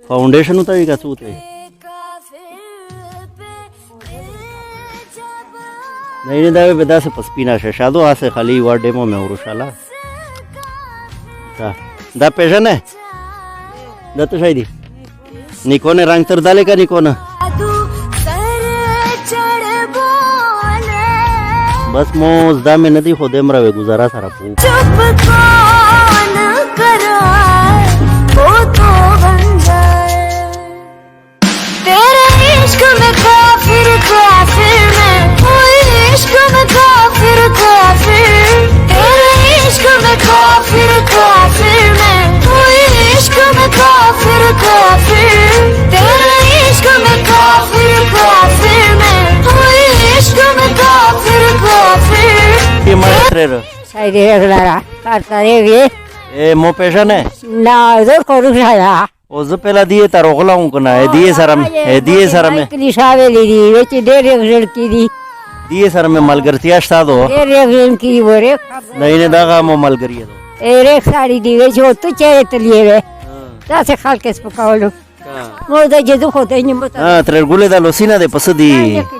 फाउंडेशन होता है का सूत है नहीं दावे बेदा से पस्पीना से शादो हासे खाली वा डेमो में उरुशाला दा पेशन है दा तो शायद निकोने रंग तर डाले का निकोना बस मोज दा में नदी खुदे मरवे गुजारा सारा पू तेरे इश्क में काफिर काफिर मैं इश्क में काफिर काफिर तेरे इश्क में काफिर काफिर मैं इश्क में काफिर काफिर तेरे इश्क में काफिर काफिर मैं इश्क में काफिर काफिर ये master Sai de reglara, carta de vie, ए मो पेशन है na do corujaya. ओ जो पहला दिए तार ओगला हूं कना है दिए सारा में है दिए सारा में Kli saveli di, veci de regel ki di, दिए सारा में मलगरतिया स्तादो de regel ki bore. नहीं ने दागा मो मलगरिया दो Ere sari di, veci otto chere tlieve. Da se khalke spakawlo. Mo da jedu khote ni mota. हां तेरे गुले दा लोसीना दे पसदी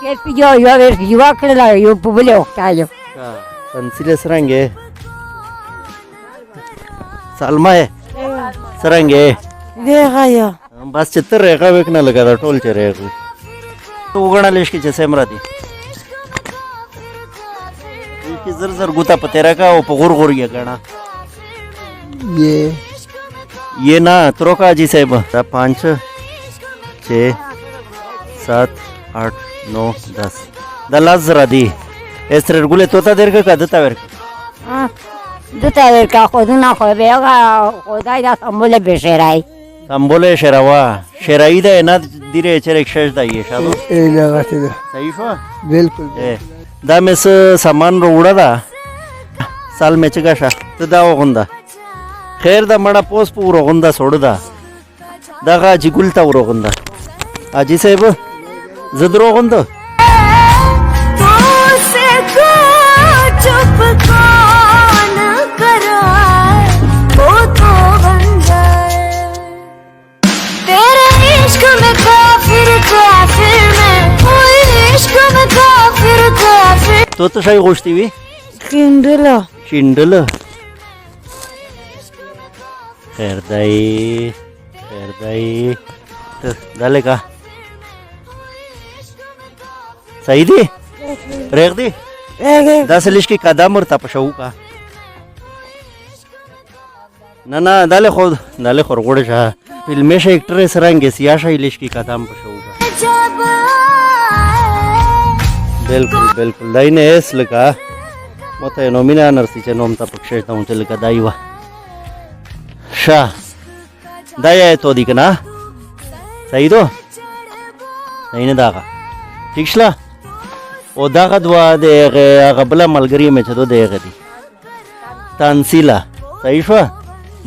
Ke pijo yo a ver yo akla yo pubule oktayo. तंसिले सरंगे सालमा है सरंगे Vegayo. बस चित्तर रेखा वेखना लगा था टोल चरे तो उगना लेश की जैसे मराती की जर जर गुता पतेरा का वो पगुर गुर गया गाना ये ना त्रोका जी साहब 5 6 7 8 9 10 दलास जरा दी ऐसे गुले तोता देर का दता where Ah. Duta ver ka khoduna khobega khodai da sambole besherai. संबोले शेरावा शेराई दे ना दिरे चेरे शेष दा ये शादो लगाते थे सही शो बिल्कुल ए दा में से सामान रो उड़ा दा साल में चगाशा तो दा वो गुंदा खैर दा मड़ा पोस पूरो गुंदा छोड़ दा गा जिगुलता उरो गुंदा आजी साहब जदरो गुंदा चुप कौन कराए वो तो बन जाए तेरे इश्क में काफिर काफिर मैं इश्क में काफिर काफिर तो शाही गोष्टी भी Kindula. शिंडल खैर दाई तो डाले का सही दी रेख दी दस लिश की कदम और तपशऊ का ना ना दाले खोरगोड़े शाह फिल्मे से एक्टर सरांगे सियाशा इलिश की कदम पशऊ का जब बिल्कुल बिल्कुल दाई ने एस लगा मत नोमिना नरसी चे नोमता पक्षेता हूँ चल का दाई वा शाह दाई है तो दिखना सही दो नहीं ने दागा ठीक शला ओ दागा दुआ देगे अगबला मलगरी में चलो देगे दी तांसीला सही शवा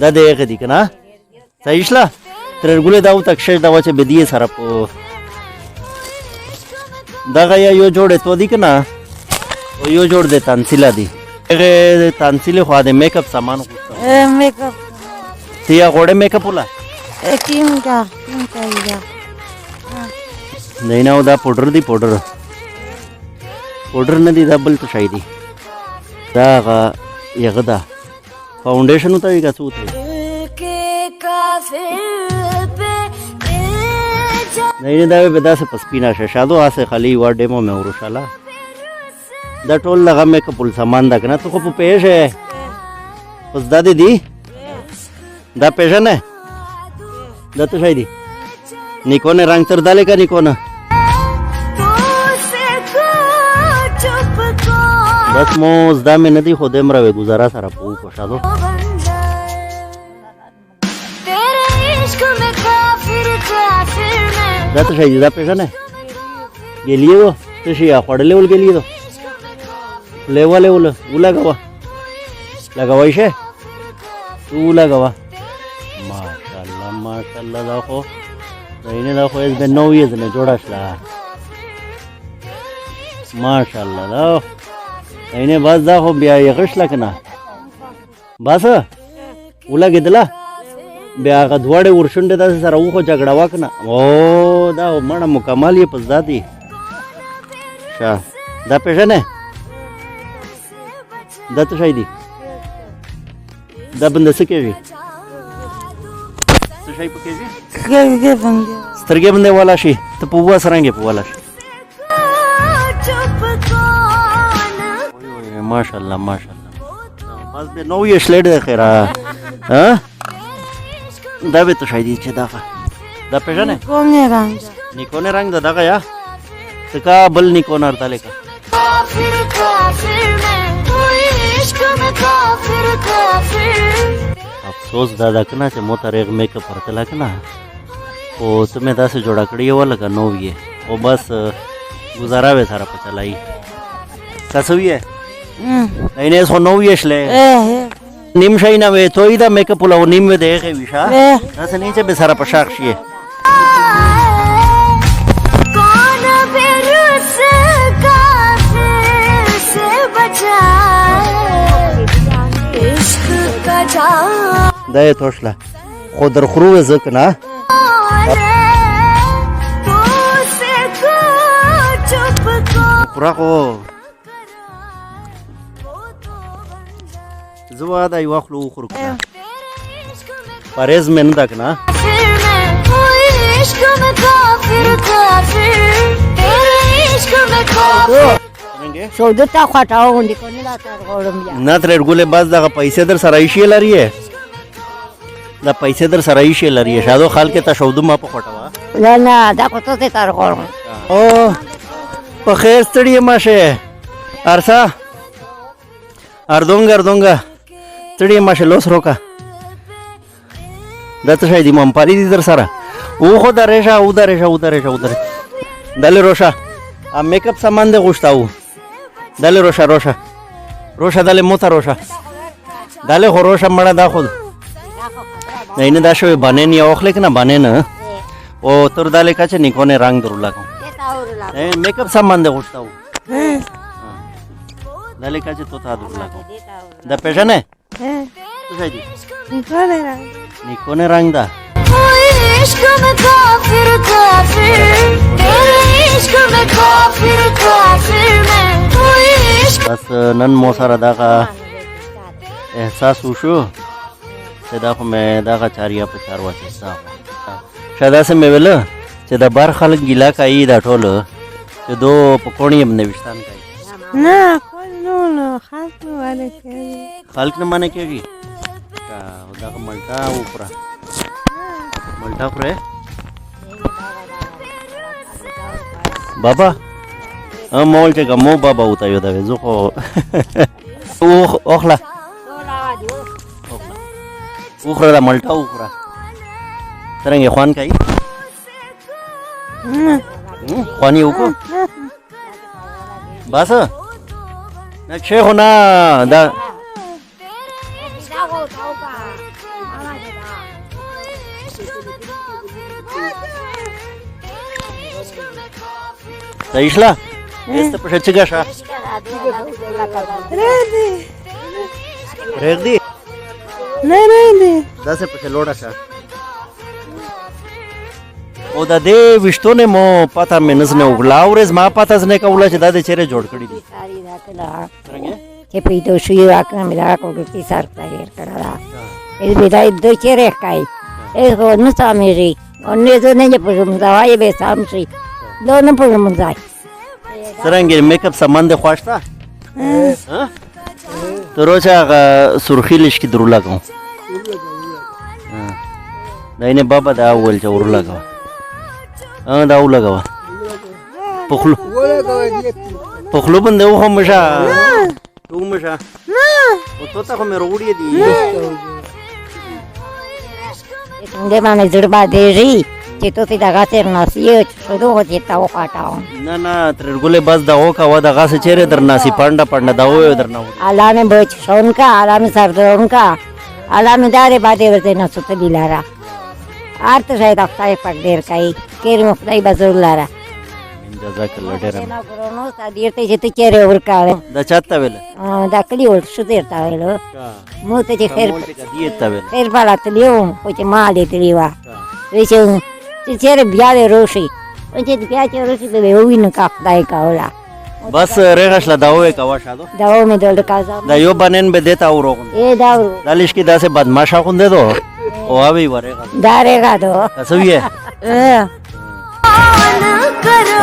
दा देगे दी कना सही शला तेरे गुले दाऊ तक शेष दावा चे बेदिए सारा पो दागा या यो जोड़े तो दी कना ओ यो जोड़ दे तांसीला दी देगे तांसीले ख्वा दे मेकअप सामान कुछ Makeup. तिया गोड़े मेकअप होला Kimka ida. नहीं ना उदा पाउडर दी पाउडर न दी दबल तो शायद दागा यगदा फाउंडेशन होता है का सूत है के काफिर पे नहीं दावे बेदा से पस्पीना से शादो हासे खाली वा डेमो में उरुशाला दा टोल लगा में कपुल सामान दा कना तो को पेश है उस दादी दी दा पेशन है दा तो शायद निकोने रंग तर डाले का निकोना बस मोज दा में नदी खुदे मरवे गुजारा सारा पू को शादो तेरे इश्क में काफिर काफिर मैं दा तो शायद दा पेशन है ये लिए वो तो शिया पढ़ लेवल के लिए तो लेवल उला गवा इसे तू उला गवा माशाल्लाह दाखो नहीं दाखो इस दिन 9 years ने जोड़ा शला माशाल्लाह दाखो नहीं बस दाखो बिया ये कश लकना बस उला गिदला بیا هغه دواړې ورشونډې داسې سره وخو جګړه وکنه او دا مړه مکمل یې پس دادي ښه دا پېژنې دا څه شی دی دا بنده څه کېږي څه شی پکېږي سترګې بندې والا شي ته په وه سرنګې په والا شي ماشاءالله ماشاءالله بس به نو یې شلیډ دی خیره ها دا به څه شی دی چې دا پېژنې نیکونه رنګ ده دغه یا څه کا بل نیکونه ورته لیکه काफिर काफिर मैं कोई इश्क में काफिर काफिर افسوس دا ده که نه چې مو ته ریغ میک اپ ورتله که نه خو ته مې داسې جوړه کړې وه لکه نو یې خو بس گزاره به سره په چلایي څه ویې اینې خو نو یې شلی نیم شی نه وې توی دا میک اپ ولو نیم وې د هغې وي شه داسې نه چې به سره په شاخ شي कौन बेरुस काफिर से बचाए इश्क का जाम دا یې توشله خو در خرو وې زه که نه तो से को चुप को پوره خو زه وا دا یوه خوله وخورو که نه پرهیز مې نه ده که نه काफिर मैं कोई इश्क में काफिर काफिर तेरे इश्क में काफिर سودو تا خواټاو غوندې کنه دا تر غوړم بیا نه ترې ګولې بس دغه پیسې در سره ایښې لري دا پیسې در سره ایښې لري شادو خال کې ته شودو ما په خوټه وه نه نه دا کو ته تر غوړم او په خیر ستړي یم ماشه ارسا اردونګه ستړي یم ماشه لوس روکه دا څه شی دی ممپالي دي در سره وخو درېشه دلې روشه میک اپ سامان دې غوښتاو دلې روشه دلې موته روشه دلې خو روشه مړه دا خود نه دا شوی باندې نه اوخلې که نه باندې نه او تر دلې کچه نیکونه رنگ درو لګو میک اپ سامان دې غوښتاو دلې کچه تو تا درو لګو دا پېژنې څه شی دی نیکونه رنگ دا कोई इश्क में काफिर काफिर तेरे इश्क में काफिर काफिर मैं कोई इश्क بس نن مو سره دغه احساس وشو چې دا خو مې دغه چاریا په چار واچستا شاید داسې مې ویله چې د بار خلک ګیله کوي دا ټول چې دو په کوڼي یې نوشتان کوي نه نو خلق نه والا کوي خلک نه منې کېږي دغه ملټا وخوره ملټا خورې بابا مول چې مو بابا وته یو دا زه خو اوخله وخوره دا ملټا وخوره څرنګه خوان کوي خوان یې وکړو بس نه چې خو نه دا صحیح شله ایسته په چګه شه ریغ دی نه دی داسې په لوړه شه او د دې وشتونه مو پته مې نزنه وګړه اورز ما پته زنه کوله چې دا د چیرې جوړ کړی دي چې پیدا شو یو اکنه مې دا کوټي سر تغیر کړه ای بدای د چیرې کای ای خو نو سامری او نه زه نه پوهم دا وای به سام شي دا نه پوهم ځای څرنګه میک اپ سامان د خوښتا ها ته روزه هغه سرخی لشکې درو لګاو دا نه بابا دا اول چې ور لګاو دا اول لګاو پخلو باندې و هم مشه تو مشه او تو ته مې وروړې دي څنګه باندې زړه باندې چې تو ته دغه تر ناسیو شروع هوتی تا وخاټاو نه تر ګولې بس دا وکا و دغه څه چیرې در ناسي پانډه دا و درنه علامه بچ شون کا علامه سردون کا علامه دارې باندې ورته نه ستلی لاره ارته شاید خدای پاک ډیر کوي کیر مخدای بزرګ لاره ജസാക്കല്ല ഡേരം dirte te cere urcare. ദച്ചാത്തവല Da clio su dirtavelo. Multe ci ദിയത്തവല fer balatlium, poi c'è male ti liva. Dice ti cere biale rosi. Non ti piace rosi deve uin cap dai caola. બસ રેગાસલા દાવે કવાશાદો Da ome dol casa. da yo banen be deta uro E da dalish ki dase badmasha kun de do o abi ware da regado. asviye Eh. करो